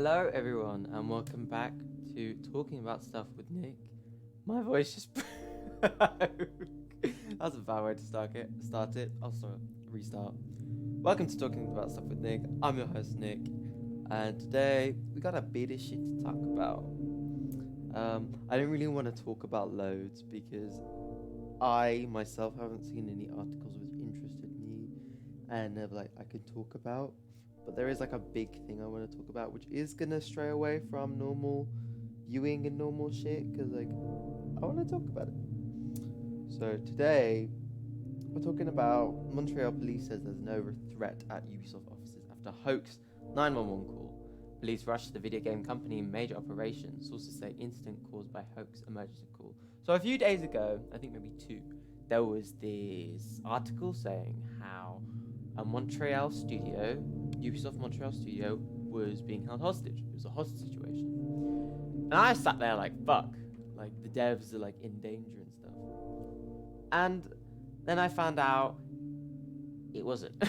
Hello, everyone, and welcome back to Talking About Stuff with Nick. My voice just That's a bad way to start it. I'll restart. Welcome to Talking About Stuff with Nick. I'm your host, Nick, and today we got a bit of shit to talk about. I don't really want to talk about loads because I myself haven't seen any articles which interested me and I could talk about. But there is like a big thing I want to talk about, which is gonna stray away from normal viewing and normal shit, because I want to talk about it. So today we're talking about Montreal police says there's no threat at Ubisoft offices after hoax 911 call. Police rushed the video game company in major operation. Sources say incident caused by hoax emergency call. So a few days ago, I think maybe two, there was this article saying how a Montreal studio, Ubisoft Montreal studio, was being held hostage. It was a hostage situation. And I sat there like, fuck. Like, the devs are like in danger and stuff. And then I found out it wasn't.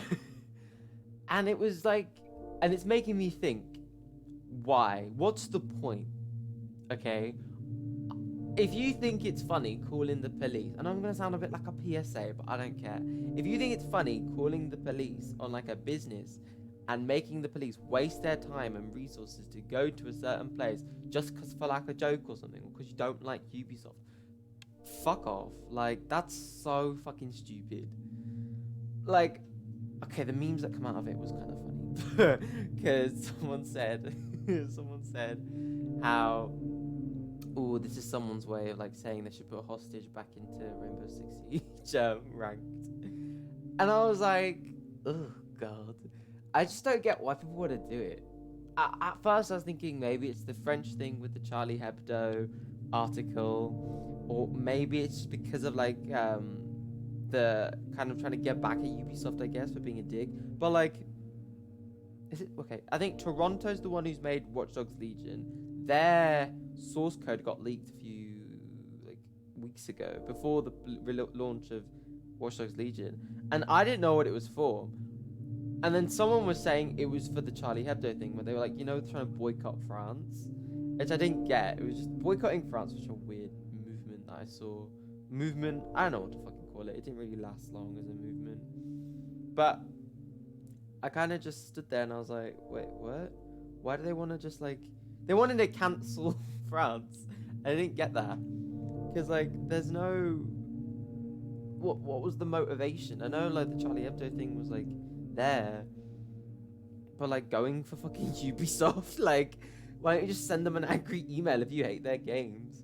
And it was like, and it's making me think, why? What's the point? Okay? If you think it's funny calling the police, and I'm going to sound a bit like a PSA, but I don't care. If you think it's funny calling the police on like a business and making the police waste their time and resources to go to a certain place just cause for like a joke or something, or because you don't like Ubisoft, fuck off. Like, that's so fucking stupid. Like, okay, the memes that come out of it was kind of funny. Because someone said how, oh, this is someone's way of like saying they should put a hostage back into Rainbow Six Siege ranked. And I was like, oh god, I just don't get why people want to do it. At first I was thinking maybe it's the French thing with the Charlie Hebdo article, or maybe it's just because of like the kind of trying to get back at Ubisoft, I guess, for being a dig. But like, is it okay? I think Toronto's the one who's made Watch Dogs Legion. Their source code got leaked a few like weeks ago, before the launch of Watch Dogs Legion, and I didn't know what it was for. And then someone was saying it was for the Charlie Hebdo thing, where they were like, trying to boycott France, which I didn't get. It was just boycotting France, which is a weird movement that I saw. Movement, I don't know what to fucking call it. It didn't really last long as a movement. But I kind of just stood there and I was like, wait, what? Why do they want to just like... They wanted to cancel France. I didn't get that. Because like, there's no... What was the motivation? I know like the Charlie Hebdo thing was like there, but like going for fucking Ubisoft, like, why don't you just send them an angry email if you hate their games?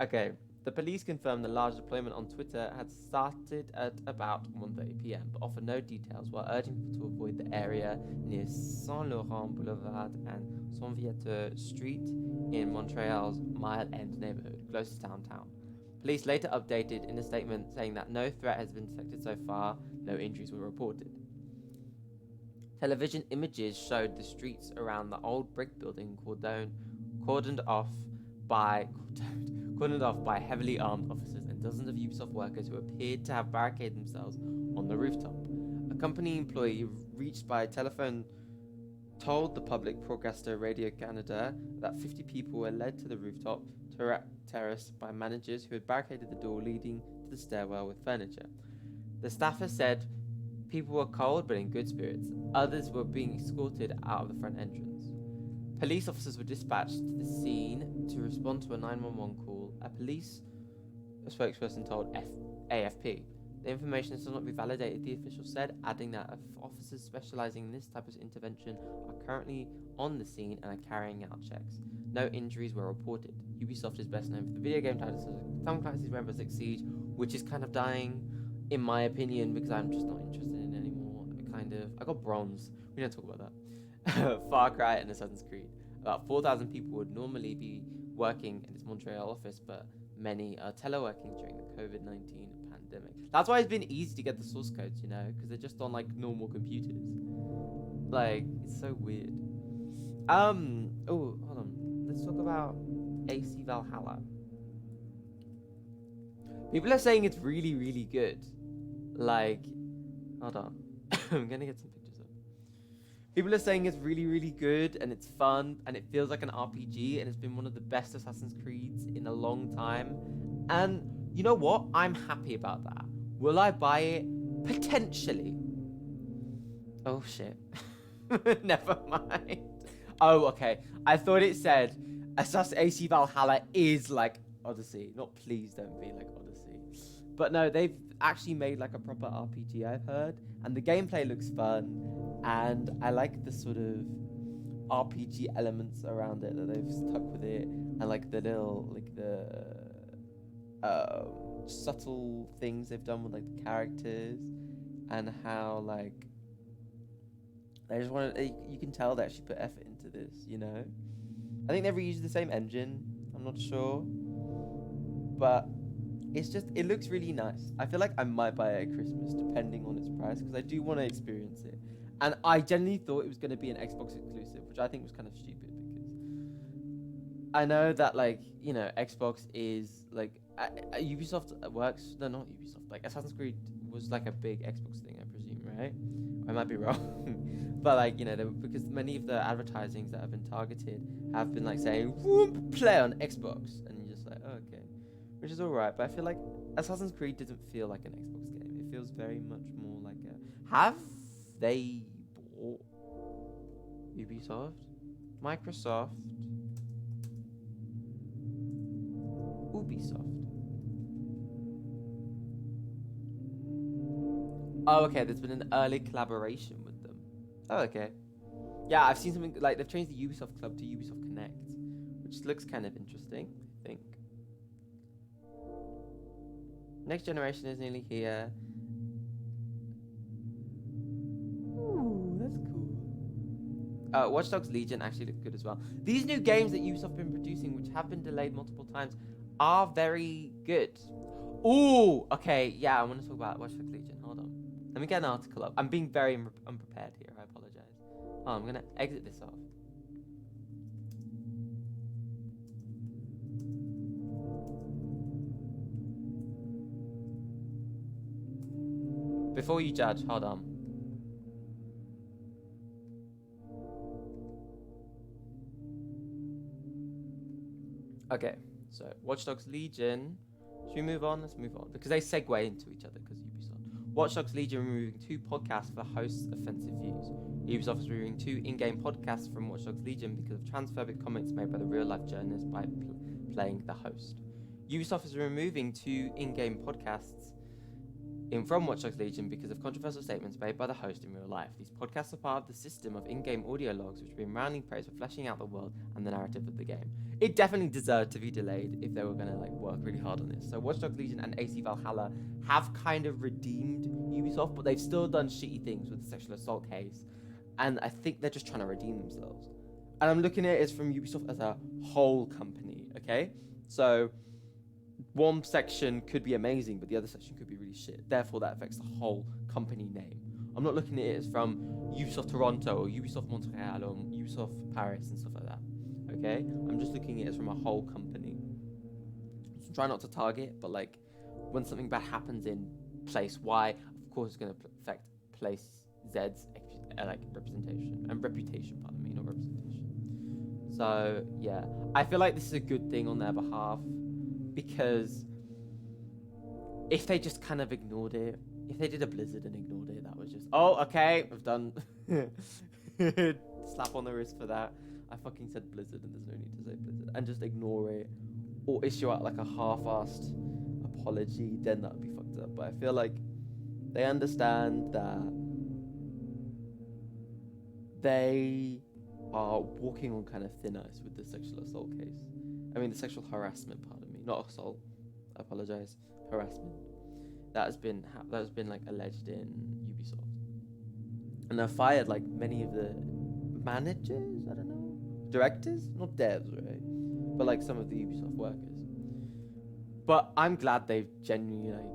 Okay, the police confirmed the large deployment on Twitter had started at about 1:30 p.m, but offered no details, while urging people to avoid the area near Saint Laurent Boulevard and Saint Viateur Street in Montreal's Mile End neighborhood, closest downtown. Police later updated in a statement saying that no threat has been detected so far, no injuries were reported. Television images showed the streets around the old brick building cordoned off by heavily armed officers and dozens of Ubisoft workers who appeared to have barricaded themselves on the rooftop. A company employee reached by telephone told the public broadcaster Radio Canada that 50 people were led to the rooftop terrace by managers who had barricaded the door leading to the stairwell with furniture. The staffer said people were cold but in good spirits. Others were being escorted out of the front entrance. Police officers were dispatched to the scene to respond to a 911 call. A spokesperson told AFP. The information has still not been validated, the official said, adding that officers specializing in this type of intervention are currently on the scene and are carrying out checks. No injuries were reported. Ubisoft is best known for the video game titles Tom Clancy's Rainbow Six Siege, which is kind of dying, in my opinion, because I'm just not interested in it anymore. I got bronze. We don't talk about that. Far Cry and Assassin's Creed. About 4,000 people would normally be working in its Montreal office, but many are teleworking during the COVID-19 pandemic. That's why it's been easy to get the source codes, because they're just on like normal computers. Like, it's so weird. Oh, hold on. Let's talk about AC Valhalla. People are saying it's really, really good. Like, hold on. I'm gonna get some pictures up. People are saying it's really, really good and it's fun and it feels like an RPG and it's been one of the best Assassin's Creeds in a long time. And you know what? I'm happy about that. Will I buy it? Potentially. Oh shit. Never mind. Oh, okay. I thought it said Assassin's AC Valhalla is like Odyssey. Not please don't be like Odyssey. But no, they've actually made like a proper RPG, I've heard. And the gameplay looks fun. And I like the sort of RPG elements around it that they've stuck with it. And like the little, like the subtle things they've done with like the characters. And how like they just want to, you can tell they actually put effort into this, you know? I think they've reused the same engine. I'm not sure. But it's just, it looks really nice. I feel like I might buy it at Christmas depending on its price because I do want to experience it. And I genuinely thought it was going to be an Xbox exclusive, which I think was kind of stupid because I know that, like, you know, Xbox is like, Ubisoft works, no, not Ubisoft, like Assassin's Creed was like a big Xbox thing, I presume, right? I might be wrong. But like, you know, because many of the advertisings that have been targeted have been like saying, play on Xbox. And you're just like, oh, okay. Which is alright, but I feel like Assassin's Creed doesn't feel like an Xbox game. It feels very much more like a... Have they bought Ubisoft? Microsoft? Ubisoft? Oh, okay, there's been an early collaboration with them. Oh, okay. Yeah, I've seen something, like, they've changed the Ubisoft Club to Ubisoft Connect, which looks kind of interesting, I think. Next generation is nearly here. Ooh, that's cool. Watch Dogs Legion actually looked good as well. These new games that Ubisoft have been producing, which have been delayed multiple times, are very good. Ooh, okay, yeah, I want to talk about Watch Dogs Legion. Hold on. Let me get an article up. I'm being very unprepared here. I apologize. Oh, I'm going to exit this off. Before you judge, hold on. Okay, so Watch Dogs Legion. Should we move on? Let's move on. Because they segue into each other because Ubisoft. Watch Dogs Legion removing 2 podcasts for hosts' offensive views. Ubisoft is removing 2 in-game podcasts from Watch Dogs Legion because of transphobic comments made by the real-life journalist by playing the host. Ubisoft is removing 2 in-game podcasts from Watch Dogs Legion because of controversial statements made by the host in real life. These podcasts are part of the system of in-game audio logs which have been rounding praise for fleshing out the world and the narrative of the game. It definitely deserved to be delayed if they were going to like work really hard on this. So Watch Dogs Legion and AC Valhalla have kind of redeemed Ubisoft, but they've still done shitty things with the sexual assault case. And I think they're just trying to redeem themselves. And I'm looking at it as from Ubisoft as a whole company, okay? So one section could be amazing, but the other section could be really shit. Therefore, that affects the whole company name. I'm not looking at it as from Ubisoft Toronto or Ubisoft Montreal or Ubisoft Paris and stuff like that. Okay? I'm just looking at it as from a whole company. So try not to target, but like when something bad happens in place Y, of course it's going to affect place Z's like representation and reputation. Pardon me, not representation. So yeah, I feel like this is a good thing on their behalf. Because if they just kind of ignored it, if they did a Blizzard and ignored it, that was just, oh, okay, I've done. Slap on the wrist for that. I fucking said Blizzard and there's no need to say Blizzard. And just ignore it. Or issue out like a half-assed apology, then that would be fucked up. But I feel like they understand that they are walking on kind of thin ice with the sexual assault case. I mean, the sexual harassment, pardon me, not assault. I apologize. Harassment that has been like alleged in Ubisoft, and they've fired like many of the managers. I don't know, directors, not devs, right? But like some of the Ubisoft workers. But I'm glad they've genuinely like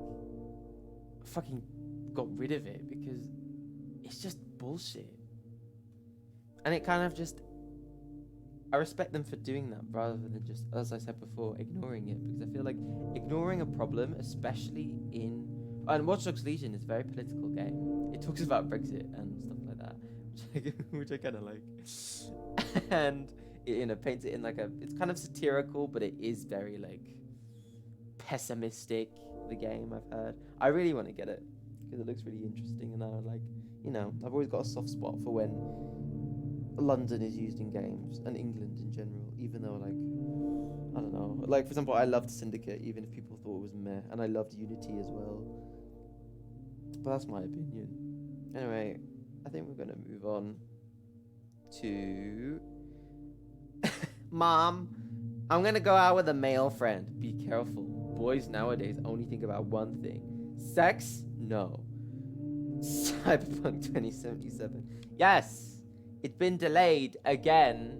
fucking got rid of it because it's just bullshit, and it kind of just. I respect them for doing that rather than just, as I said before, ignoring it. Because I feel like ignoring a problem, especially in... And Watch Dogs Legion is a very political game. It talks about Brexit and stuff like that. which I kind of like. And it, paints it in like it's kind of satirical, but it is very like pessimistic. The game, I've heard. I really want to get it because it looks really interesting, and I like, I've always got a soft spot for when London is used in games and England in general. Even though like, I don't know, like for example, I loved Syndicate, even if people thought it was meh, and I loved Unity as well. But that's my opinion. Anyway, I think we're gonna move on to Mom. I'm gonna go out with a male friend. Be careful. Boys nowadays only think about one thing. Sex? No. Cyberpunk 2077. Yes! It's been delayed again.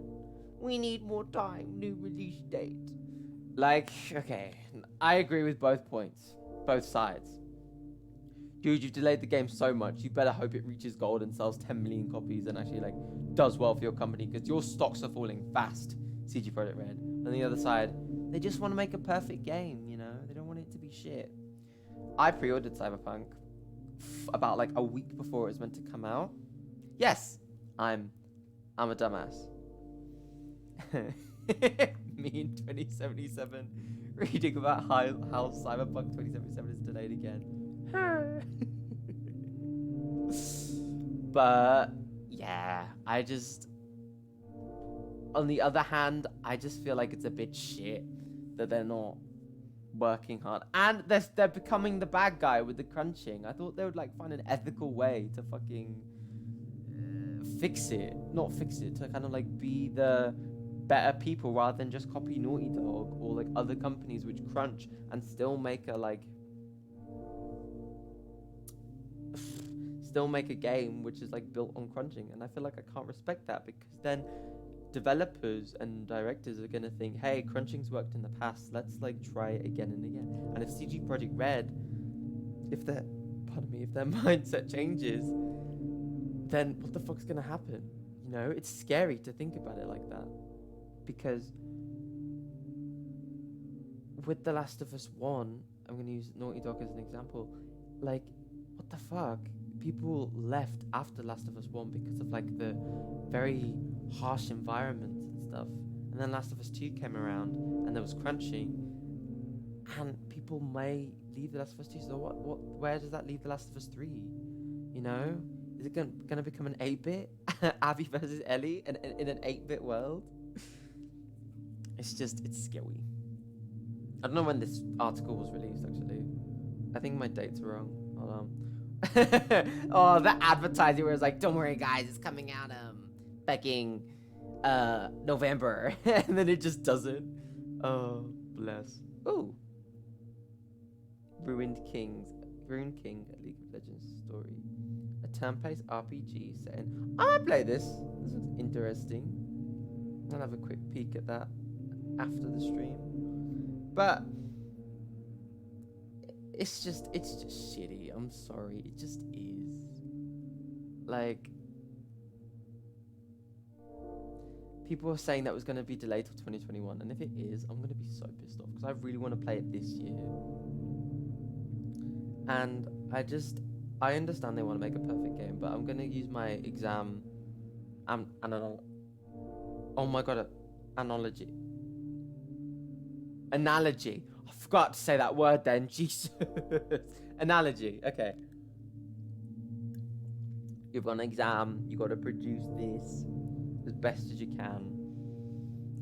We need more time. New release date. Like, okay. I agree with both points. Both sides. Dude, you've delayed the game so much. You better hope it reaches gold and sells 10 million copies and actually, like, does well for your company, because your stocks are falling fast. CG Projekt Red. On the other side, they just want to make a perfect game, They don't want it to be shit. I pre-ordered Cyberpunk about like a week before it was meant to come out. Yes, I'm a dumbass. Me in 2077 reading about how Cyberpunk 2077 is delayed again. But yeah, on the other hand, I just feel like it's a bit shit that they're not working hard, and they're becoming the bad guy with the crunching. I thought they would like find an ethical way to fucking not fix it, to kind of like be the better people rather than just copy Naughty Dog or like other companies which crunch and still make a game which is like built on crunching. And I feel like I can't respect that, because then developers and directors are gonna think, hey, crunching's worked in the past, let's like try it again and again. And if CG Projekt Red, if their mindset changes, then what the fuck's gonna happen? It's scary to think about it like that, because with The Last of Us 1, I'm gonna use Naughty Dog as an example, like, what the fuck? People left after Last of Us 1 because of like the very harsh environments and stuff. And then Last of Us 2 came around and there was crunching, and people may leave The Last of Us 2. So where does that leave The Last of Us 3? Is it gonna become an 8-bit? Abby versus Ellie in an 8-bit world? It's scary. I don't know when this article was released, actually. I think my dates are wrong. Hold on. Oh, the advertising where it's like, don't worry guys, it's coming out fucking November. And then it just doesn't. Oh, bless. Ooh. Ruined King, a League of Legends story. A turn-based RPG set in... I might play this. This looks interesting. I'll have a quick peek at that after the stream. But it's just shitty. I'm sorry. It just is. Like, people are saying that it was going to be delayed till 2021, and if it is, I'm going to be so pissed off, because I really want to play it this year. And I understand they want to make a perfect game, but I'm going to use my exam oh my god, analogy. I forgot to say that word then. Jesus. Analogy. Okay. You've got an exam. You got to produce this as best as you can.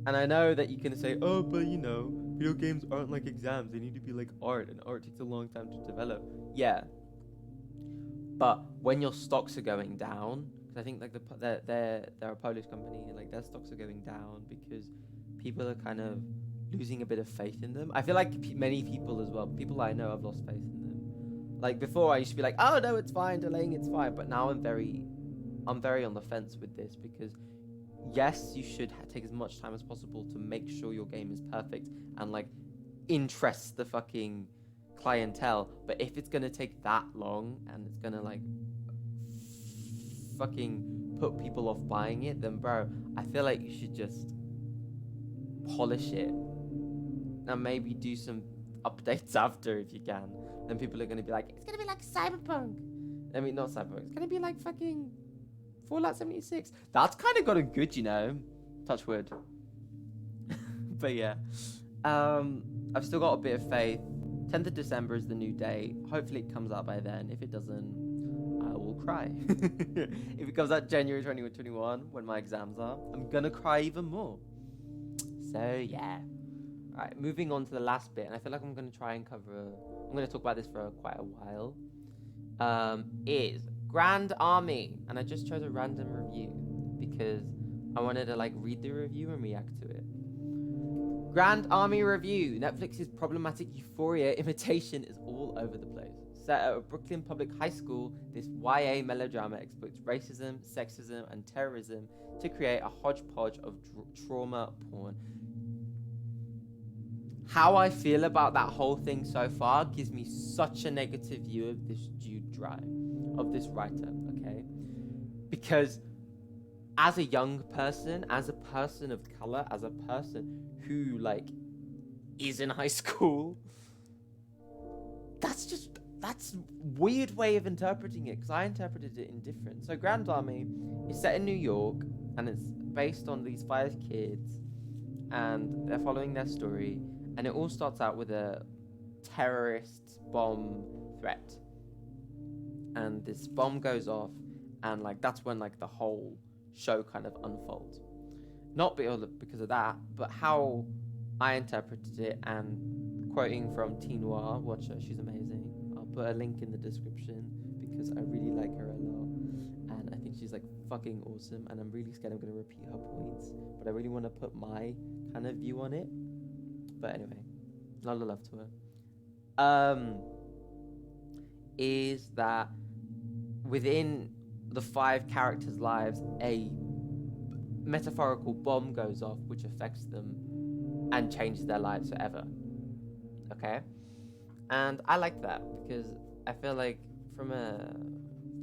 And I know that you can say, oh, but video games aren't like exams. They need to be like art, and art takes a long time to develop. Yeah. But when your stocks are going down, because I think like they're a Polish company, and like their stocks are going down because people are kind of losing a bit of faith in them. I feel like many people as well, people I know, have lost faith in them. Like before, I used to be like, oh no, it's fine, delaying it's fine. But now I'm very on the fence with this, because yes, you should take as much time as possible to make sure your game is perfect and like interest the fucking clientele. But if it's gonna take that long and it's gonna like fucking put people off buying it, then bro, I feel like you should just polish it and maybe do some updates after if you can. Then people are gonna be like, it's gonna be like Cyberpunk. I mean, not Cyberpunk. It's gonna be like fucking Fallout 76. That's kind of got a good, you know. Touch wood. But yeah. I've still got a bit of faith. 10th of December is the new date. Hopefully it comes out by then. If it doesn't, I will cry. If it comes out January 2021, when my exams are, I'm gonna cry even more. So yeah. Alright, moving on to the last bit, and I feel like I'm gonna try and I'm gonna talk about this for quite a while. Is Grand Army, and I just chose a random review because I wanted to like read the review and react to it. Grand Army review. Netflix's problematic Euphoria imitation is all over the place. Set at a Brooklyn public high school, this YA melodrama exploits racism, sexism, and terrorism to create a hodgepodge of trauma porn. How I feel about that whole thing so far gives me such a negative view of this Jude Dry, of this writer, okay? Because as a young person, as a person of color, as a person who like is in high school, that's weird way of interpreting it, because I interpreted it indifferent. So Grand Army is set in New York, and it's based on these 5 kids, and they're following their story, and it all starts out with a terrorist bomb threat, and this bomb goes off, and like that's when like the whole show kind of unfolds. Not because of that, but how I interpreted it, and quoting from T Noir, watch her, she's amazing. I'll put a link in the description because I really like her a lot, and I think she's like fucking awesome, and I'm really scared I'm going to repeat her points, but I really want to put my kind of view on it. But anyway, a lot of love to her. Is that within the 5 characters' lives, a metaphorical bomb goes off which affects them and changes their lives forever. Okay? And I like that because I feel like from a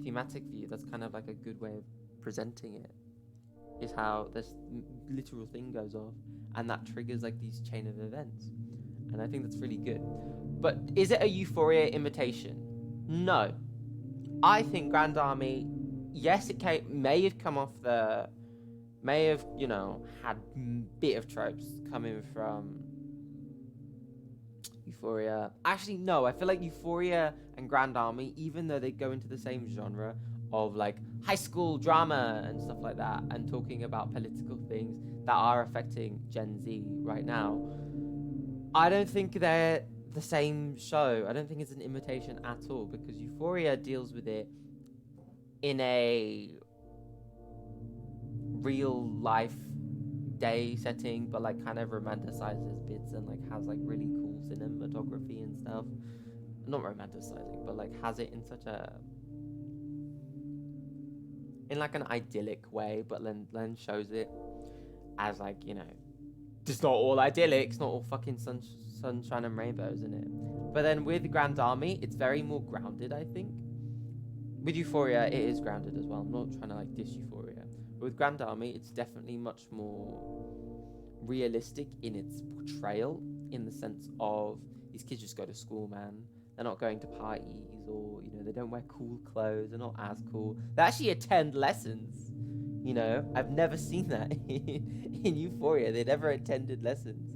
thematic view, that's kind of like a good way of presenting it, is how this literal thing goes off and that triggers like these chain of events. And I think that's really good. But is it a Euphoria imitation? No. I think Grand Army, yes, it may have come off may have, you know, had a bit of tropes coming from Euphoria. Actually, no, I feel like Euphoria and Grand Army, even though they go into the same genre of like high school drama and stuff like that, and talking about political things that are affecting Gen Z right now, I don't think they're the same show. I don't think it's an imitation at all, because Euphoria deals with it in a real life day setting, but like kind of romanticizes bits and like has like really cool cinematography and stuff. Not romanticizing, but like has it in such a like an idyllic way, but then shows it as like, you know, just not all idyllic, it's not all fucking sunshine and rainbows in it. But then with Grand Army, it's very more grounded, I think. With Euphoria, it is grounded as well. I'm not trying to like diss Euphoria. But with Grand Army, it's definitely much more realistic in its portrayal, in the sense of these kids just go to school, man. They're not going to parties, or, you know, they don't wear cool clothes. They're not as cool. They actually attend lessons. You know, I've never seen that in Euphoria. They never attended lessons.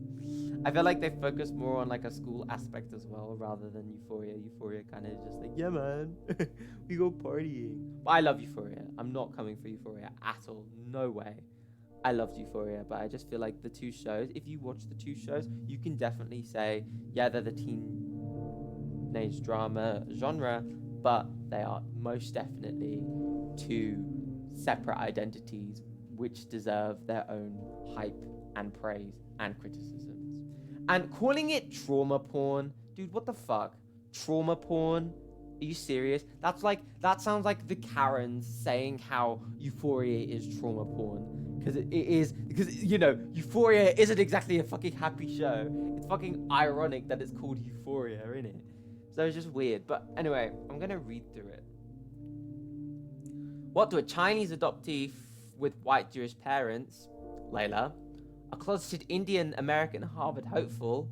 I feel like they focus more on like a school aspect as well, rather than Euphoria. Euphoria kind of just like, yeah, man, we go partying. But I love Euphoria. I'm not coming for Euphoria at all. No way. I loved Euphoria, but I just feel like the two shows, if you watch the two shows, you can definitely say, yeah, they're the teenage drama genre, but they are most definitely two separate identities which deserve their own hype and praise and criticisms. And calling it trauma porn, dude, what the fuck? Trauma porn? Are you serious? That sounds like the Karens saying how Euphoria is trauma porn. Because it is, because, you know, Euphoria isn't exactly a fucking happy show. It's fucking ironic that it's called Euphoria, innit? So it's just weird. But anyway, I'm gonna read through it. What do a Chinese adoptee with white Jewish parents, Layla, a closeted Indian American Harvard hopeful,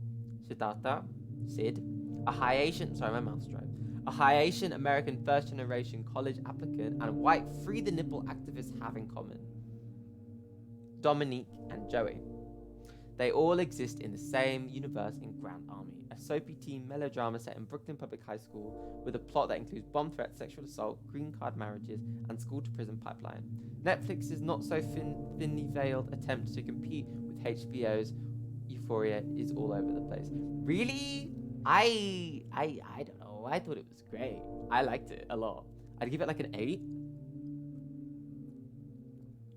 Siddhartha, Sid, a high Asian, sorry, my mouth's dry, a Haitian American first-generation college applicant, and white free the nipple activists have in common? Dominique and Joey. They all exist in the same universe in Grand Army, a soapy teen melodrama set in Brooklyn Public High School with a plot that includes bomb threats, sexual assault, green card marriages, and school-to-prison pipeline. Netflix's not so thinly veiled attempt to compete with HBO's Euphoria is all over the place. Really? I don't know. I thought it was great. I liked it a lot. I'd give it like an 8.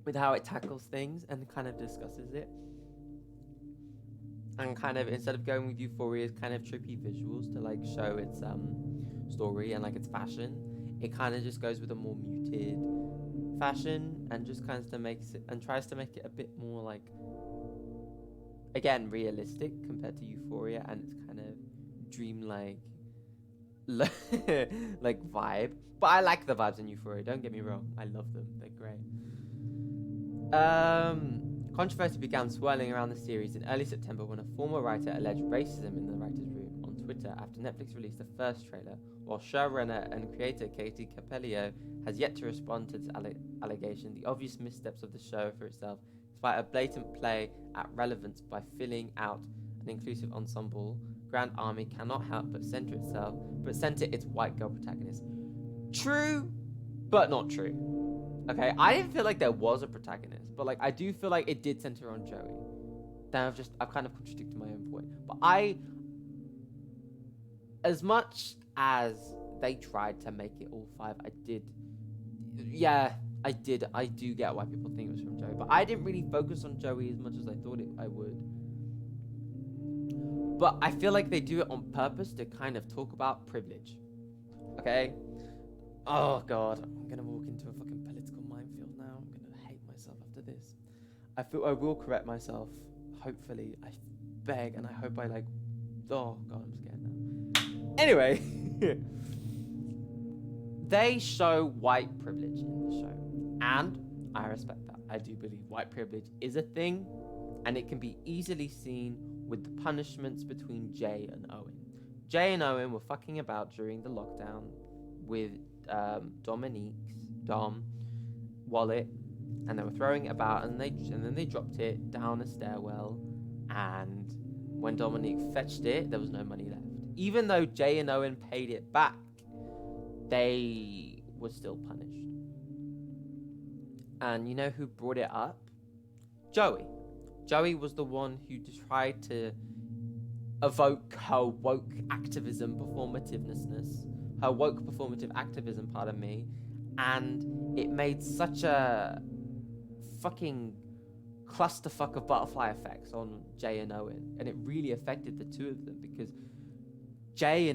With how it tackles things and kind of discusses it. And kind of, instead of going with Euphoria's kind of trippy visuals to like show its story and like its fashion, it kind of just goes with a more muted fashion and just kind of makes it and tries to make it a bit more like, again, realistic compared to Euphoria and its kind of dreamlike like vibe. But I like the vibes in Euphoria, don't get me wrong. I love them. They're great. Controversy began swirling around the series in early September when a former writer alleged racism in the writer's room on Twitter after Netflix released the first trailer, while showrunner and creator Katie Capello has yet to respond to this allegation. The obvious missteps of the show for itself, despite a blatant play at relevance by filling out an inclusive ensemble, Grand Army cannot help but center its white girl protagonist. True, but not true. Okay, I didn't feel like there was a protagonist, but like I do feel like it did center on Joey. Then I've kind of contradicted my own point. But as much as they tried to make it all 5, I do get why people think it was from Joey, but I didn't really focus on Joey as much as I thought I would. But I feel like they do it on purpose to kind of talk about privilege. Okay? Oh god, I'm gonna walk into a fucking political minefield now. I'm gonna hate myself after this. I feel I will correct myself. Hopefully, I beg and I hope I like. Oh god, I'm scared now. Anyway, they show white privilege in the show, and I respect that. I do believe white privilege is a thing, and it can be easily seen with the punishments between Jay and Owen. Jay and Owen were fucking about during the lockdown with Dominique's wallet, and they were throwing it about, and then they dropped it down a stairwell, and when Dominique fetched it, there was no money left. Even though Jay and Owen paid it back, they were still punished. And you know who brought it up? Joey. Joey was the one who tried to evoke her woke activism her woke performative activism, pardon me, and it made such a fucking clusterfuck of butterfly effects on Jay and Owen, and it really affected the two of them, because Jay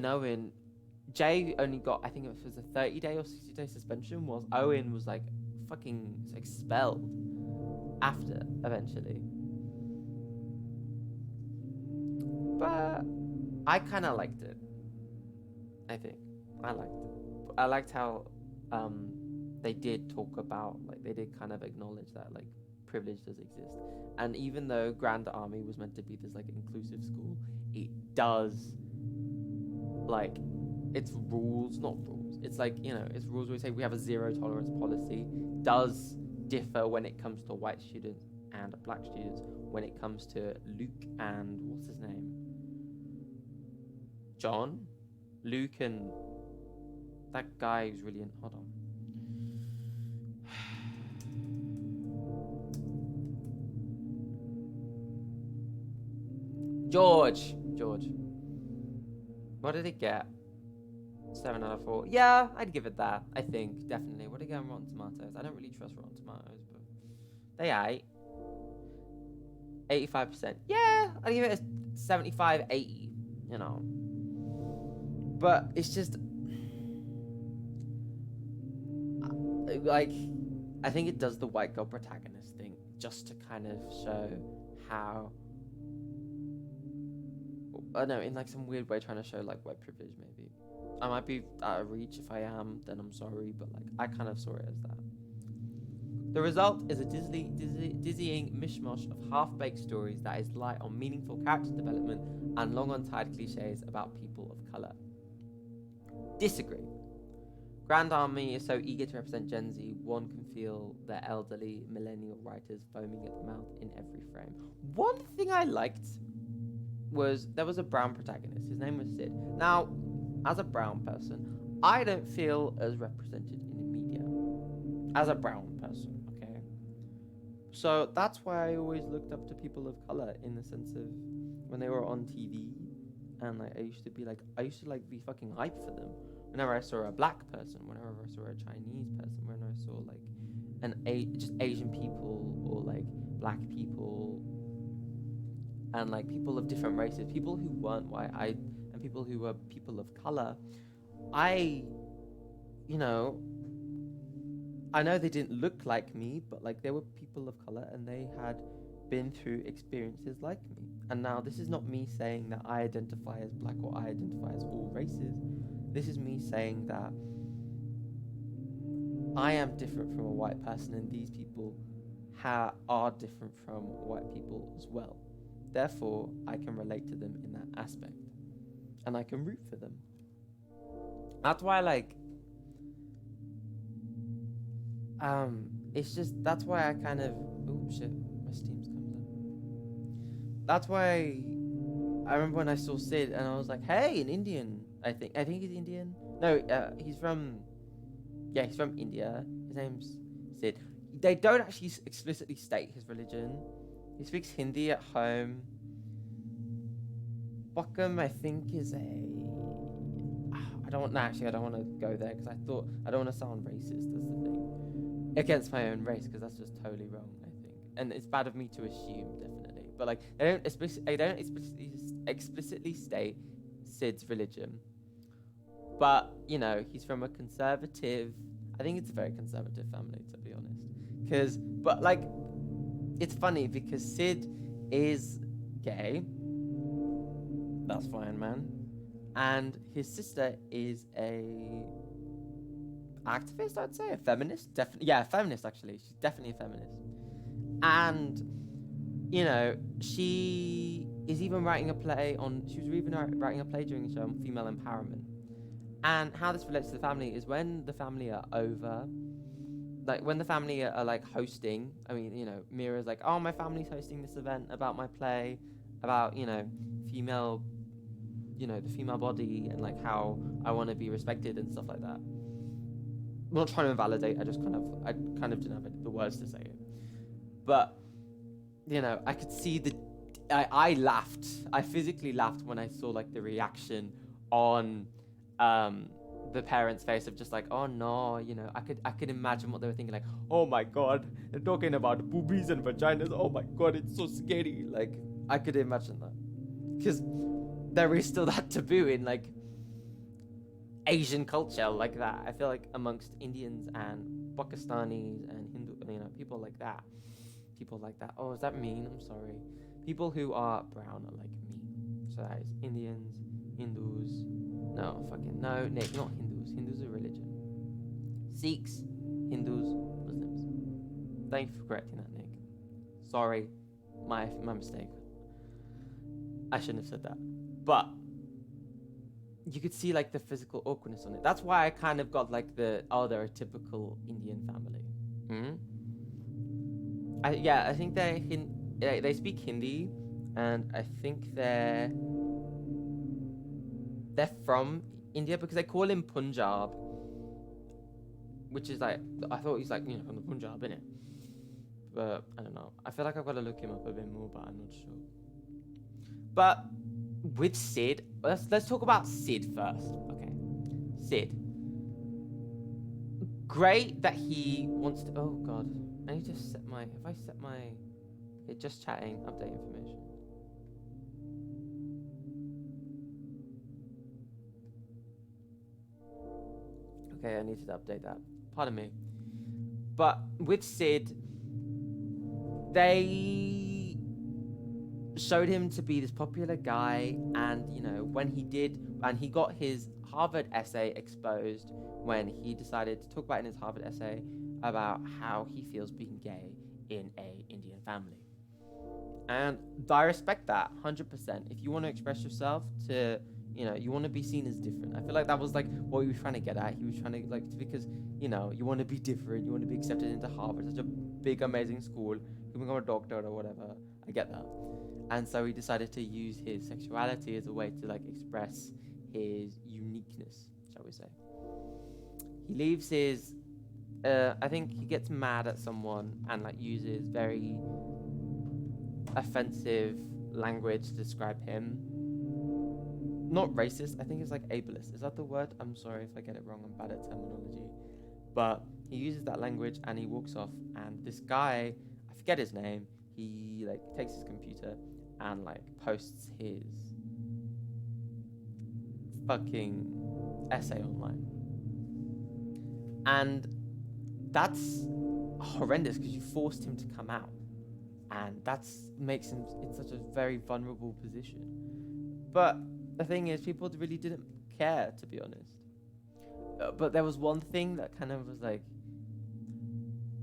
only got, I think it was a 30-day or 60-day suspension, whilst Owen was like fucking expelled after, eventually. But I kind of liked it. I think I liked it. I liked how they did talk about, like, they did kind of acknowledge that, like, privilege does exist. And even though Grand Army was meant to be this, like, inclusive school, it does, like, its rules, not rules, it's like, you know, its rules where we say we have a zero tolerance policy, does differ when it comes to white students and black students, when it comes to Luke and, what's his name? John? Luke and that guy who's really in, hold on. George. What did it get? 7 out of 4. Yeah, I'd give it that. I think, definitely. What did it get on Rotten Tomatoes? I don't really trust Rotten Tomatoes, but they aight. 85%. Yeah, I'd give it a 75, 80, you know. But it's just, like, I think it does the white girl protagonist thing just to kind of show how, I don't know, in like some weird way trying to show like white privilege maybe. I might be out of reach. If I am, then I'm sorry, but like I kind of saw it as that. The result is a dizzying mishmash of half-baked stories that is light on meaningful character development and long untied cliches about people of color. Disagree. Grand Army is so eager to represent Gen Z, one can feel their elderly millennial writers foaming at the mouth in every frame. One thing I liked was there was a brown protagonist. His name was Sid. Now, as a brown person, I don't feel as represented in the media as a brown person, okay? So that's why I always looked up to people of color in the sense of when they were on TV, and like I used to be like be fucking hyped for them. Whenever I saw a black person, whenever I saw a Chinese person, whenever I saw like just Asian people or like black people and like people of different races, people who weren't white, and people who were people of color, I know they didn't look like me, but like they were people of color and they had been through experiences like me. And now this is not me saying that I identify as black or I identify as all races. This is me saying that I am different from a white person and these people are different from white people as well. Therefore, I can relate to them in that aspect. And I can root for them. That's why that's why I kind of, oh shit, my Steam's comes up. That's why I remember when I saw Sid and I was like, hey, an Indian, I think he's Indian. No, he's from India. His name's Sid. They don't actually explicitly state his religion. He speaks Hindi at home. Buckham, I think, is I don't want to go there because I don't want to sound racist. That's the thing. Against my own race, because that's just totally wrong, I think. And it's bad of me to assume, definitely. But like, they don't explicitly state Sid's religion. But, he's from a conservative, I think it's a very conservative family, to be honest. But like, it's funny because Sid is gay. That's fine, man. And his sister is a activist, I'd say, a feminist. A feminist, actually. She's definitely a feminist. And, she is even writing a play during the show on female empowerment. And how this relates to the family is when the family are over, like when the family are like hosting, I mean, Mira's like, oh, my family's hosting this event about my play, about, female, the female body and like how I want to be respected and stuff like that. I'm not trying to invalidate, I kind of didn't have the words to say it. But, I could see I laughed. I physically laughed when I saw like the reaction on the parents' face of just like, oh no, I could imagine what they were thinking, like, oh my god, they're talking about boobies and vaginas, oh my god, it's so scary. Like, I could imagine that. Because there is still that taboo in like Asian culture like that. I feel like amongst Indians and Pakistanis and Hindu, people like that. Oh, is that mean? I'm sorry. People who are brown are like me. So that is Indians, Hindus. No, Nick, not Hindus. Hindus are religion. Sikhs, Hindus, Muslims. Thank you for correcting that, Nick. Sorry, my mistake. I shouldn't have said that. But you could see like the physical awkwardness on it. That's why I kind of got like they're a typical Indian family. I think they speak Hindi, and I think they're from India because they call him Punjab, which is like, I thought he's like, from the Punjab, innit? But I don't know. I feel like I've got to look him up a bit more, but I'm not sure. But with Sid, let's talk about Sid first. Okay, Sid. Great that he wants to. Oh god, I need to set my. Have I set my? Okay, just chatting. Update information. Okay, I needed to update that. Pardon me. But with Sid, they showed him to be this popular guy, and when he got his Harvard essay exposed, when he decided to talk about in his Harvard essay about how he feels being gay in a Indian family. And I respect that 100%. If you want to express yourself to you want to be seen as different. I feel like that was like what he was trying to get at. He was trying to like because you want to be different, you want to be accepted into Harvard, such a big amazing school. You can become a doctor or whatever. I get that. And so he decided to use his sexuality as a way to like express his uniqueness, shall we say. He leaves his I think he gets mad at someone and like uses very offensive language to describe him. Not racist, I think it's like ableist. Is that the word? I'm sorry if I get it wrong, I'm bad at terminology. But he uses that language and he walks off, and this guy, I forget his name, he like takes his computer and like posts his fucking essay online. And that's horrendous because you forced him to come out, and that's makes him in such a very vulnerable position. But the thing is, people really didn't care, to be honest. But there was one thing that kind of was like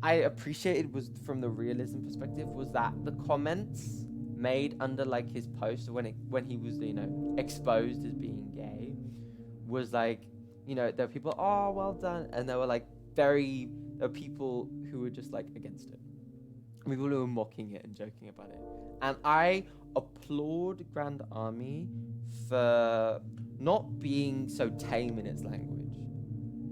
I appreciated, was from the realism perspective, was that the comments made under like his post when he was exposed as being gay was like, there were people, oh well done, and there were like there were people who were just like against it, people who were mocking it and joking about it. And I applaud Grand Army for not being so tame in its language,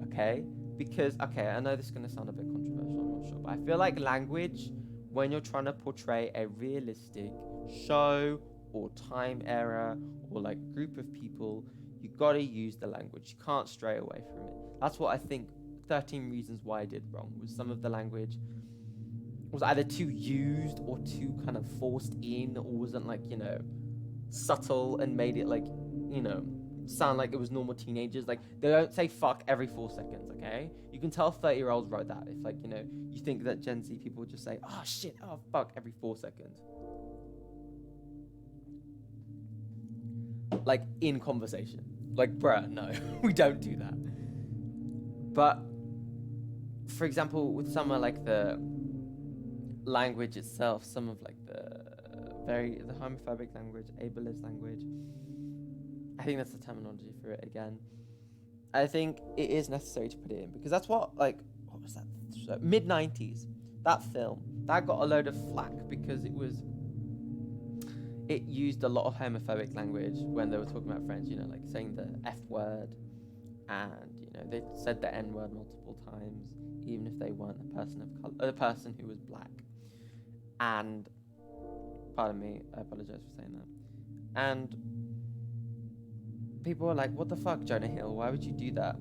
okay? Because, okay, I know this is going to sound a bit controversial, I'm not sure, but I feel like language, when you're trying to portray a realistic show or time era or like group of people, you gotta use the language. You can't stray away from it. That's what I think 13 Reasons Why I did wrong, was some of the language was either too used or too kind of forced in, or wasn't like, subtle and made it like, sound like it was normal teenagers. Like, they don't say fuck every 4 seconds, okay? You can tell 30-year-olds wrote that if, like, you think that Gen Z people would just say, oh shit, oh fuck every 4 seconds. Like, in conversation. Like, bruh, no, we don't do that. But, for example, with some of like the language itself, some of like the homophobic language, ableist language, I think that's the terminology for it again. I think it is necessary to put it in, because that's what was that? Mid-90s, that film, that got a load of flack because it used a lot of homophobic language when they were talking about friends, like saying the F word, and, they said the N word multiple times, even if they weren't a person of color, a person who was black. And, pardon me, I apologize for saying that. And people were like, what the fuck, Jonah Hill? Why would you do that?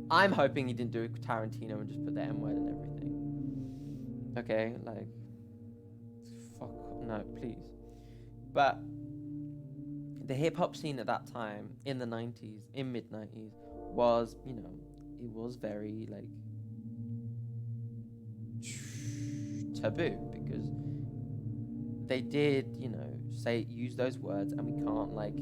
I'm hoping he didn't do Tarantino and just put the N word and everything. Okay, like, fuck, no, please. But the hip hop scene at that time, in the 90s, in mid-90s, was, it was very, like, taboo, because they did, use those words, and we can't, like,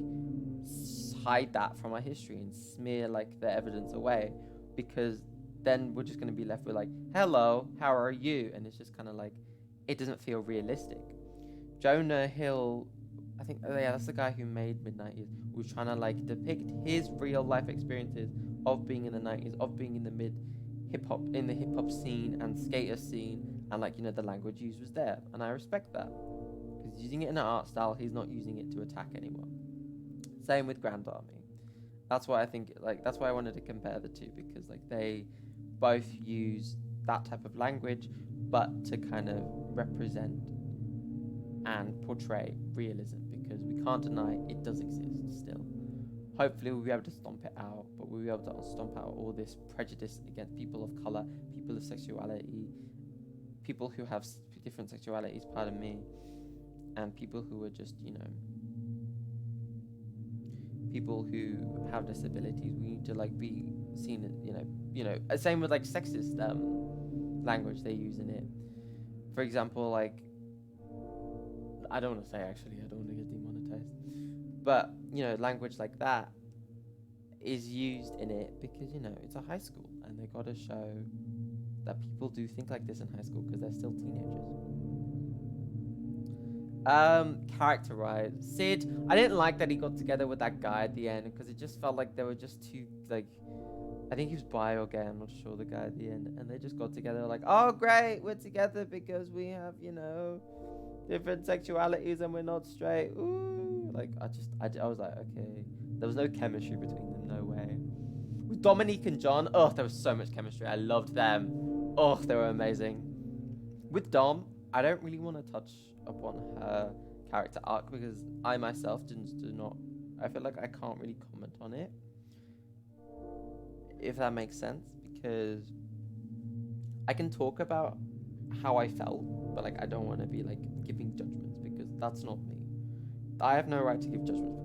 hide that from our history and smear, like, the evidence away, because then we're just going to be left with, like, hello, how are you? And it's just kind of like, it doesn't feel realistic. Jonah Hill, I think, that's the guy who made Mid-90s, was trying to, like, depict his real life experiences of being in the 90s, of being in the hip-hop scene and skater scene, and, like, the language used was there, and I respect that, because he's using it in an art style, he's not using it to attack anyone. Same with Grand Army. That's why I think, like, that's why I wanted to compare the two, because, like, they both use that type of language, but to kind of represent and portray realism, because we can't deny it does exist still. Hopefully we'll be able to stomp it out, but we'll be able to stomp out all this prejudice against people of color, people of sexuality, people who have different sexualities, pardon me, and people who are just, people who have disabilities. We need to, like, be seen as, same with, like, sexist language they use in it. For example, like, I don't want to say, actually, I don't want to get demonetized, but, language like that is used in it because, it's a high school, and they got to show that people do think like this in high school because they're still teenagers. Character-wise, Sid, I didn't like that he got together with that guy at the end because it just felt like they were just too, like, I think he was bi or gay, I'm not sure, the guy at the end, and they just got together like, oh great, we're together because we have, different sexualities and we're not straight. Ooh, like, I was like, okay, there was no chemistry between them, no way. With Dominique and John, oh, there was so much chemistry. I loved them. Oh, they were amazing. With Dom, I don't really want to touch upon her character arc because I myself do not. I feel like I can't really comment on it, if that makes sense, because I can talk about how I felt, but like I don't want to be like giving judgments because that's not me. I have no right to give judgments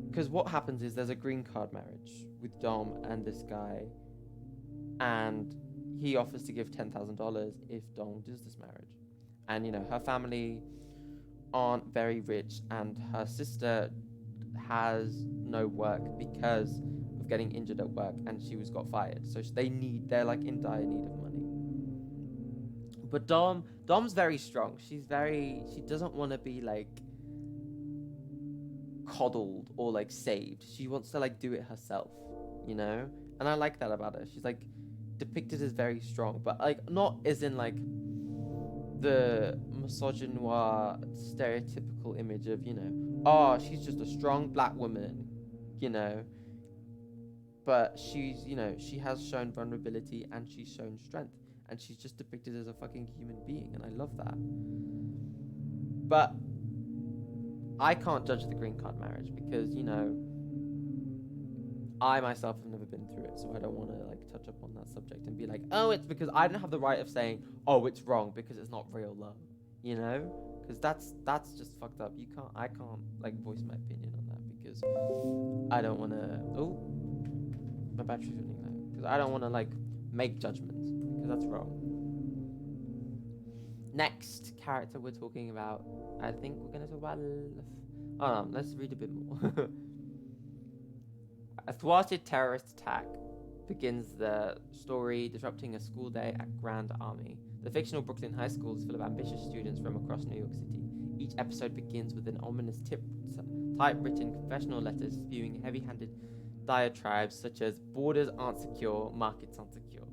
because what happens is there's a green card marriage with Dom and this guy, and he offers to give $10,000 if Dom does this marriage. And her family aren't very rich, and her sister has no work because of getting injured at work, and she got fired. So they're like in dire need of money. But Dom's very strong. She doesn't want to be like coddled or like saved. She wants to like do it herself, and I like that about her. She's like depicted as very strong, but like not as in like the misogynoir stereotypical image of she's just a strong black woman, but she's she has shown vulnerability and she's shown strength, and she's just depicted as a fucking human being, and I love that. But I can't judge the green card marriage because, I myself have never been through it, so I don't want to like touch upon that subject and be like, oh, it's because I don't have the right of saying, oh, it's wrong because it's not real love, because that's just fucked up. I can't like voice my opinion on that because I don't want to. Oh, my battery's running low because I don't want to like make judgments because that's wrong. Next character we're talking about, I think we're going to talk about... Oh no, let's read a bit more. A thwarted terrorist attack begins the story disrupting a school day at Grand Army. The fictional Brooklyn High School is full of ambitious students from across New York City. Each episode begins with an ominous typewritten confessional letters spewing heavy-handed diatribes such as borders aren't secure, markets aren't secure.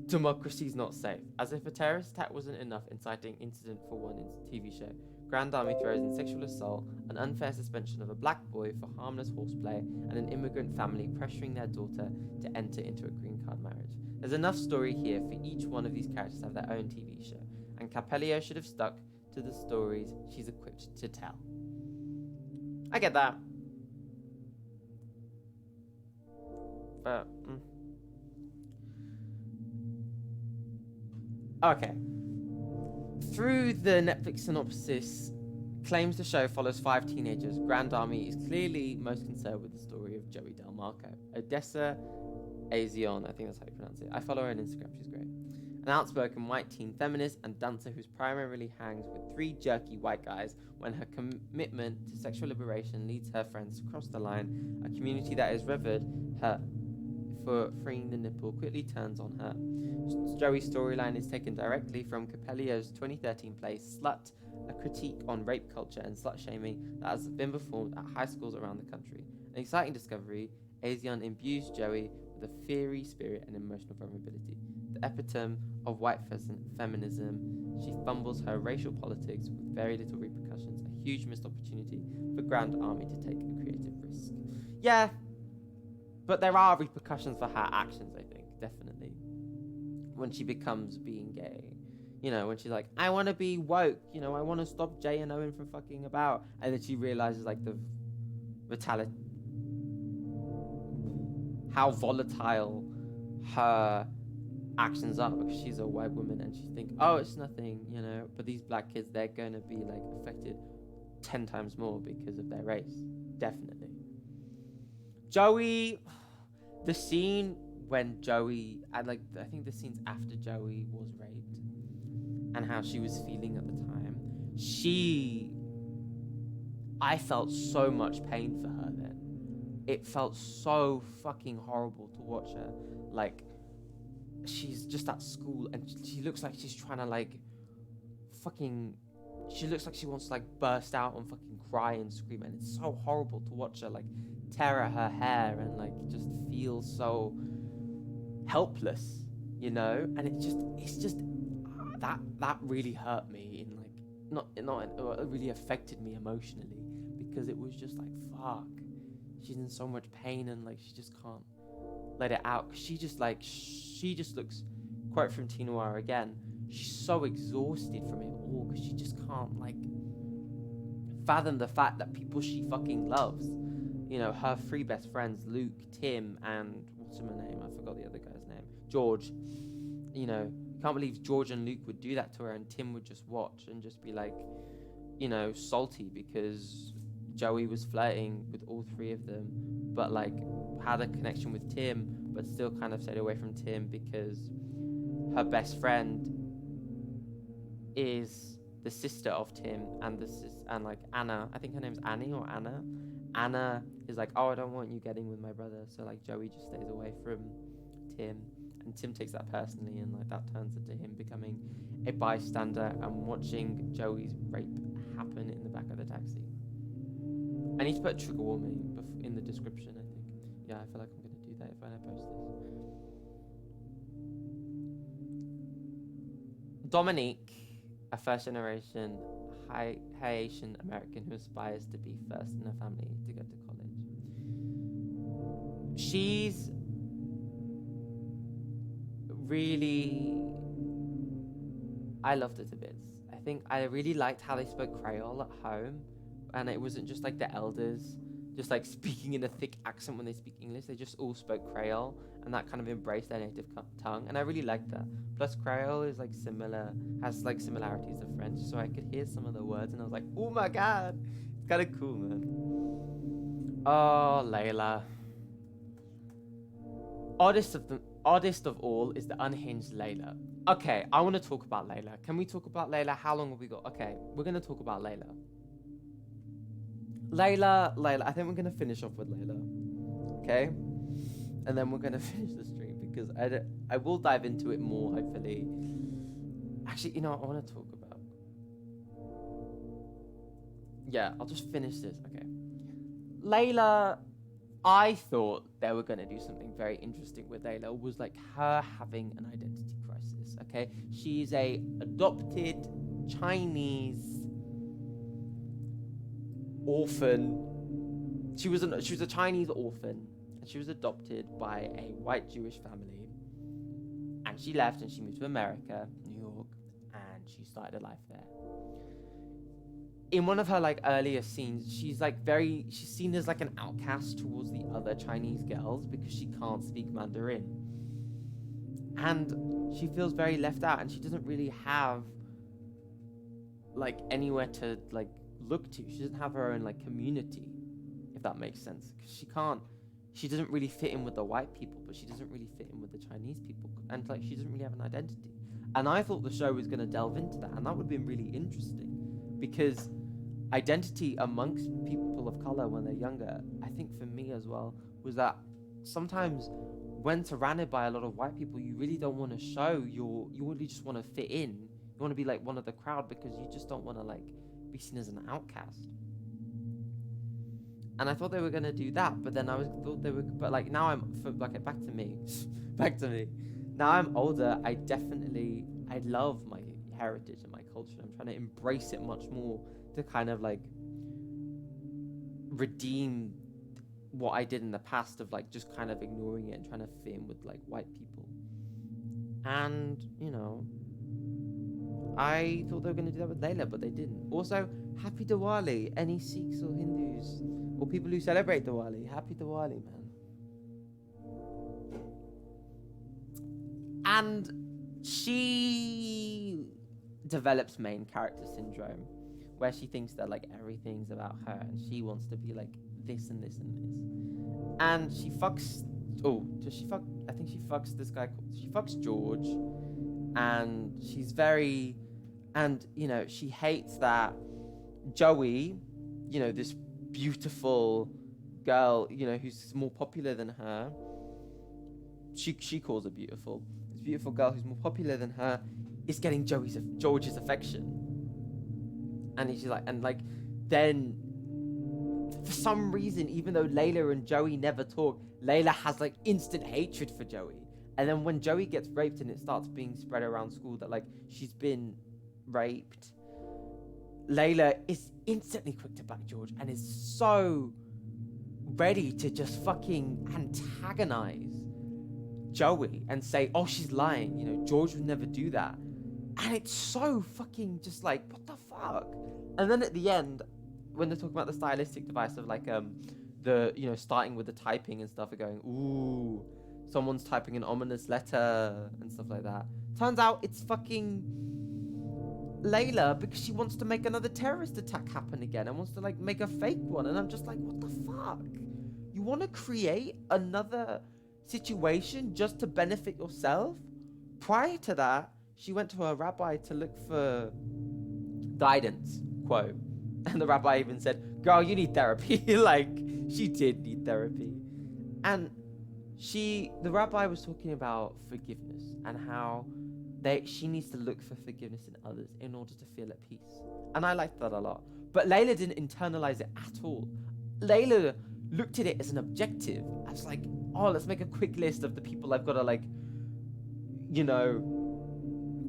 Democracy's not safe. As if a terrorist attack wasn't enough inciting incident for one TV show, Grand Army throws in sexual assault, an unfair suspension of a black boy for harmless horseplay, and an immigrant family pressuring their daughter to enter into a green card marriage. There's enough story here for each one of these characters to have their own TV show, and Capelio should have stuck to the stories she's equipped to tell. I get that. But, Okay. Through the Netflix synopsis, claims the show follows 5 teenagers. Grand Army is clearly most concerned with the story of Joey Del Marco. Odessa Azion, I think that's how you pronounce it. I follow her on Instagram, she's great. An outspoken white teen feminist and dancer who's primarily hangs with 3 jerky white guys when her commitment to sexual liberation leads her friends to cross the line. A community that has revered her for freeing the nipple quickly turns on her. Joey's storyline is taken directly from Capellio's 2013 play Slut, a critique on rape culture and slut-shaming that has been performed at high schools around the country. An exciting discovery, Azion imbues Joey with a fiery spirit and emotional vulnerability. The epitome of white feminism, she fumbles her racial politics with very little repercussions, a huge missed opportunity for Grand Army to take a creative risk. Yeah, but there are repercussions for her actions, I think, definitely. When she becomes being gay. When she's like, I want to be woke, I want to stop Jay and Owen from fucking about. And then she realizes, like, the how volatile her actions are because she's a white woman and she thinks, oh, it's nothing, But these black kids, they're going to be, like, affected 10 times more because of their race. Definitely. Joey, the scene when Joey, I think the scenes after Joey was raped and how she was feeling at the time, I felt so much pain for her then. It felt so fucking horrible to watch her. Like, she's just at school and she looks like she's trying to like fucking she looks like she wants to like burst out and fucking cry and scream, and it's so horrible to watch her like tear at her hair and like just feel so helpless, you know. And it's just that really hurt me in like it really affected me emotionally, because it was just like, fuck, she's in so much pain and like she just can't let it out. Cause she just looks, quote from Teen Noir again, she's so exhausted from it all because she just can't like fathom the fact that people she fucking loves, you know, her three best friends, Luke, Tim, and what's her name? I forgot the other guy's name. George. You know, can't believe George and Luke would do that to her, and Tim would just watch and just be like, you know, salty because Joey was flirting with all three of them, but like had a connection with Tim, but still kind of stayed away from Tim because her best friend is the sister of Tim, and and like Anna, I think her name's Annie or Anna. Anna is like, oh, I don't want you getting with my brother, so like Joey just stays away from Tim, and Tim takes that personally, and like that turns into him becoming a bystander and watching Joey's rape happen in the back of the taxi. I need to put a trigger warning in the description, I think. Yeah, I feel like I'm gonna do that when I post this. Dominique, a first generation Haitian American who aspires to be first in her family to go to college. She's really, I loved her to bits. I think I really liked how they spoke Creole at home, and it wasn't just like the elders just like speaking in a thick accent when they speak English. They just all spoke Creole, and that kind of embraced their native tongue, and I really liked that. Plus Creole is like has like similarities of French, so I could hear some of the words and I was like, oh my god, it's kind of cool, man. Oh, Layla. Oddest of all is the unhinged Layla. Okay, I want to talk about Layla. Can we talk about Layla? How long have we got? Okay, we're going to talk about Layla. Layla, I think we're going to finish off with Layla. Okay? And then we're going to finish the stream because I will dive into it more, hopefully. Actually, you know what I want to talk about? Yeah, I'll just finish this. Okay. Layla, I thought they were going to do something very interesting with Layla, was like her having an identity crisis, okay? She's a adopted Chinese orphan. She was a Chinese orphan, and she was adopted by a white Jewish family, and she left and she moved to America, New York, and she started a life there. In one of her like earlier scenes, she's seen as like an outcast towards the other Chinese girls because she can't speak Mandarin, and she feels very left out, and she doesn't really have like anywhere to like look to. She doesn't have her own like community, if that makes sense, because she doesn't really fit in with the white people, but she doesn't really fit in with the Chinese people, and like she doesn't really have an identity. And I thought the show was going to delve into that, and that would have been really interesting, because identity amongst people of color when they're younger, I think for me as well, was that sometimes when surrounded by a lot of white people, you really don't want to show you really just want to fit in. You want to be like one of the crowd because you just don't want to like be seen as an outcast. And I thought they were going to do that, but then but like now back to me. Now I'm older, I love my heritage and my culture. I'm trying to embrace it much more to kind of like redeem what I did in the past of like just kind of ignoring it and trying to fit in with like white people. And, you know, I thought they were going to do that with Layla, but they didn't. Also, happy Diwali, any Sikhs or Hindus or people who celebrate Diwali. Happy Diwali, man. And she develops main character syndrome, where she thinks that like everything's about her and she wants to be like this and this and this. And she fucks I think she fucks this guy she fucks George, and you know, she hates that Joey, you know, this beautiful girl, you know, who's more popular than her. She calls her beautiful. This beautiful girl who's more popular than her is getting George's affection. And she's like, and like, then for some reason, even though Layla and Joey never talk, Layla has like instant hatred for Joey. And then when Joey gets raped and it starts being spread around school that like she's been raped, Layla is instantly quick to back George and is so ready to just fucking antagonize Joey and say, oh, she's lying, you know, George would never do that. And it's so fucking just like, what the fuck? And then at the end, when they're talking about the stylistic device of like the, you know, starting with the typing and stuff, and going, ooh, someone's typing an ominous letter and stuff like that. Turns out it's fucking Layla, because she wants to make another terrorist attack happen again and wants to like make a fake one. And I'm just like, what the fuck? You want to create another situation just to benefit yourself? Prior to that, she went to her rabbi to look for guidance, quote. And the rabbi even said, girl, you need therapy. Like, she did need therapy. And the rabbi was talking about forgiveness and how she needs to look for forgiveness in others in order to feel at peace. And I liked that a lot. But Layla didn't internalize it at all. Layla looked at it as an objective. I was like, oh, let's make a quick list of the people I've got to like, you know,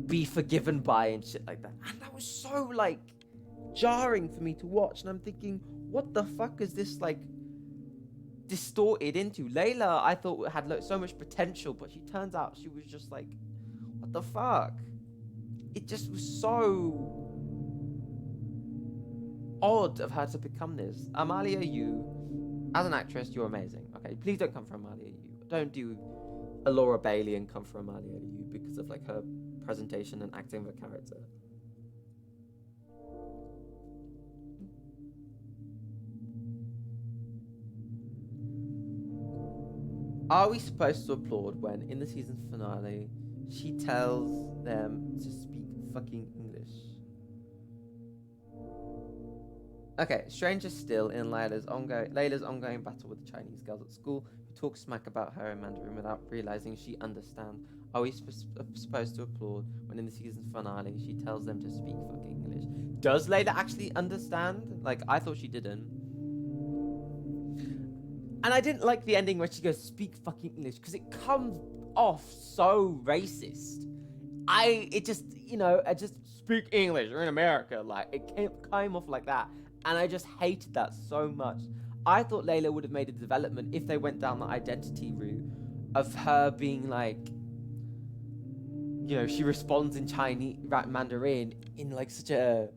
be forgiven by and shit like that. And that was so like jarring for me to watch. And I'm thinking, what the fuck is this like distorted into? Layla, I thought had like, so much potential, but she turns out she was just like, what the fuck? It just was so odd of her to become this. Amalia Yu, as an actress, you're amazing. Okay, please don't come for Amalia Yu. Don't do a Laura Bailey and come for Amalia Yu because of like her presentation and acting of a character. Are we supposed to applaud when, in the season finale, she tells them to speak fucking English? Okay, stranger still in Layla's ongoing battle with the Chinese girls at school who talk smack about her in Mandarin without realizing she understands. Are we supposed to applaud when, in the season finale, she tells them to speak fucking English? Does Layla actually understand? Like, I thought she didn't. And I didn't like the ending where she goes, speak fucking English, because it comes off so racist. It just, you know, I just speak English, we're in America. Like, it came off like that. And I just hated that so much. I thought Layla would have made a development if they went down the identity route of her being like, you know, she responds in Chinese, Mandarin, in like such a,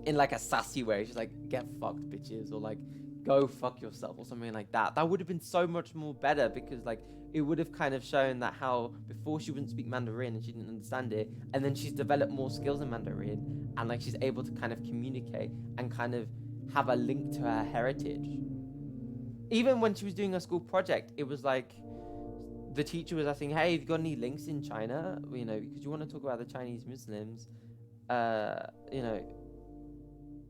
in like a sassy way. She's like, get fucked, bitches, or like, go fuck yourself, or something like that. That would have been so much more better, because like it would have kind of shown that how before she wouldn't speak Mandarin and she didn't understand it, and then she's developed more skills in Mandarin and like she's able to kind of communicate and kind of have a link to her heritage. Even when she was doing her school project, it was like the teacher was asking, hey, have you got any links in China, you know, because you want to talk about the Chinese Muslims, you know,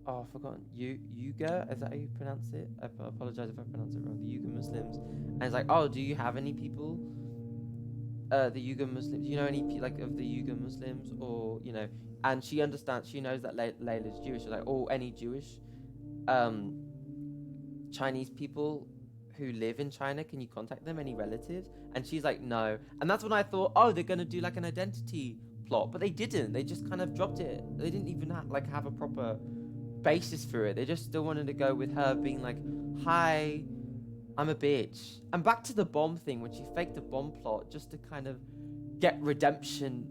oh, I've forgotten. Uyghur? Is that how you pronounce it? I apologize if I pronounce it wrong. The Uyghur Muslims. And it's like, oh, do you have any people? The Uyghur Muslims. Do you know any like of the Uyghur Muslims, or you know? And she understands. She knows that Layla's Jewish. She's like, oh, any Jewish, Chinese people who live in China? Can you contact them? Any relatives? And she's like, no. And that's when I thought, oh, they're gonna do like an identity plot, but they didn't. They just kind of dropped it. They didn't even have a proper basis for it. They just still wanted to go with her being like, hi, I'm a bitch. And back to the bomb thing, when she faked the bomb plot just to kind of get redemption,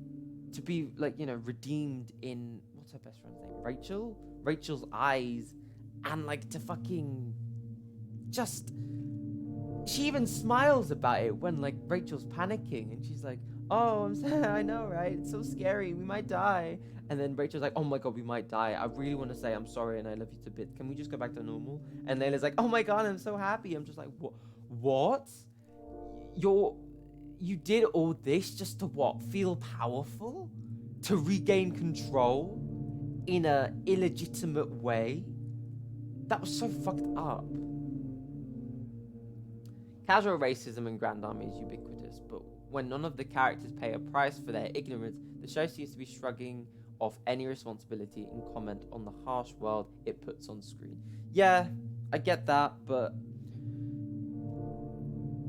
to be like, you know, redeemed in, what's her best friend's name, Rachel's eyes, and like to fucking just, she even smiles about it when like Rachel's panicking and she's like, oh, I'm sad, I know, right? It's so scary, we might die. And then Rachel's like, oh my god, we might die. I really want to say I'm sorry and I love you to bits. Can we just go back to normal? And Layla's like, oh my god, I'm so happy. I'm just like, what? You did all this just to what? Feel powerful? To regain control in a illegitimate way? That was so fucked up. Casual racism in Grand Army is ubiquitous, but when none of the characters pay a price for their ignorance, the show seems to be shrugging off any responsibility and comment on the harsh world it puts on screen. Yeah, I get that, but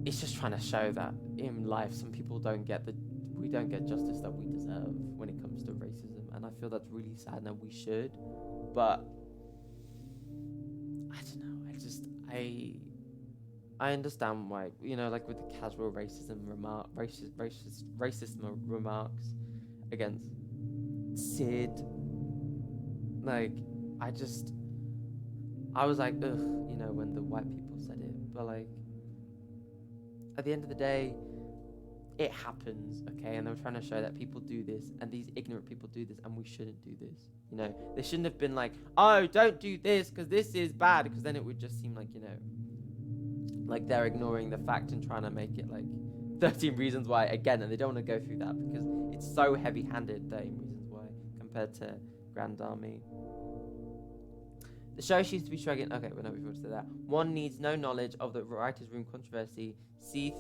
it's just trying to show that in life some people we don't get justice that we deserve when it comes to racism, and I feel that's really sad, and we should. But I don't know. I understand why, like with the casual racist remarks against Sid. Like, I was like, ugh, when the white people said it. But like, at the end of the day, it happens, okay? And they were trying to show that people do this, and these ignorant people do this, and we shouldn't do this. They shouldn't have been like, oh, don't do this because this is bad, because then it would just seem like, like they're ignoring the fact and trying to make it like 13 reasons why again, and they don't want to go through that because it's so heavy-handed, 13 reasons why, compared to Grand Army. The show seems to be struggling. Okay, we're not before to that. One needs no knowledge of the writer's room controversy, see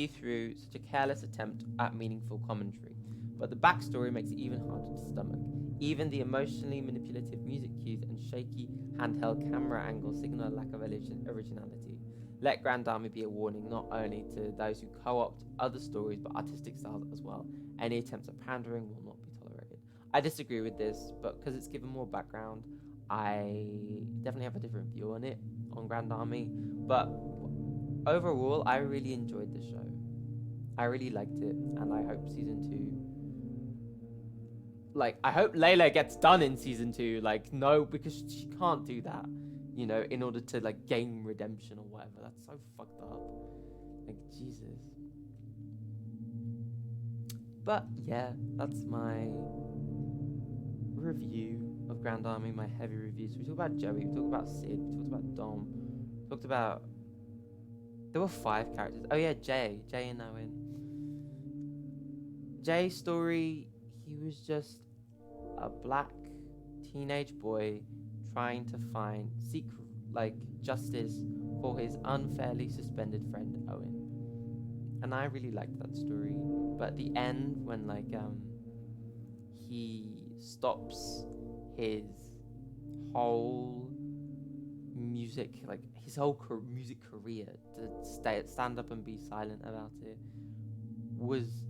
through such a careless attempt at meaningful commentary. But the backstory makes it even harder to stomach. Even the emotionally manipulative music cues and shaky handheld camera angles signal a lack of originality. Let Grand Army be a warning not only to those who co-opt other stories but artistic styles as well. Any attempts at pandering will not be tolerated. I disagree with this, but because it's given more background, I definitely have a different view on it, on Grand Army. But overall, I really enjoyed the show. I really liked it, and I hope season 2... Like, I hope Layla gets done in season 2. Like, no, because she can't do that, in order to, like, gain redemption or whatever. That's so fucked up. Like, Jesus. But, yeah, that's my review of Grand Army, my heavy reviews. We talked about Joey, we talked about Sid, we talked about Dom, we talked about... There were 5 characters. Oh, yeah, Jay and Owen. Jay's story, he was just a black teenage boy trying to seek justice for his unfairly suspended friend Owen. And I really liked that story. But at the end, when he stops his whole music, music career to stand up and be silent about it, was,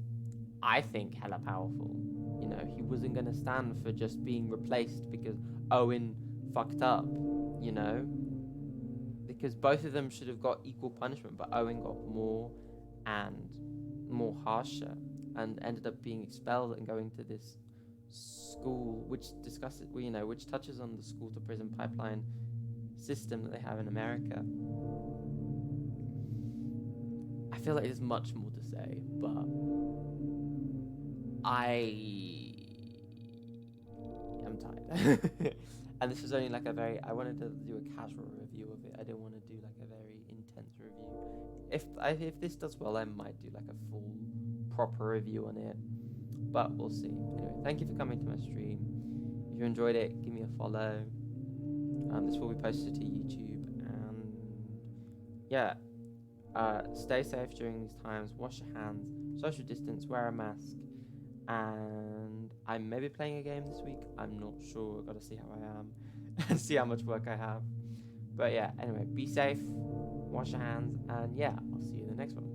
I think, hella powerful. He wasn't going to stand for just being replaced because Owen fucked up, because both of them should have got equal punishment, but Owen got more and more harsher and ended up being expelled and going to this school, which which touches on the school to prison pipeline system that they have in America. I feel like there's much more to say, but I'm tired. And this was only I wanted to do a casual review of it. I didn't want to do a very intense review. If this does well, I might do a full proper review on it, but we'll see. Anyway, thank you for coming to my stream. If you enjoyed it, give me a follow. This will be posted to YouTube, and yeah, stay safe during these times. Wash your hands, social distance, wear a mask, and I may be playing a game this week. I'm not sure. I've got to see how I am and see how much work I have. But yeah, anyway, be safe, wash your hands, and yeah, I'll see you in the next one.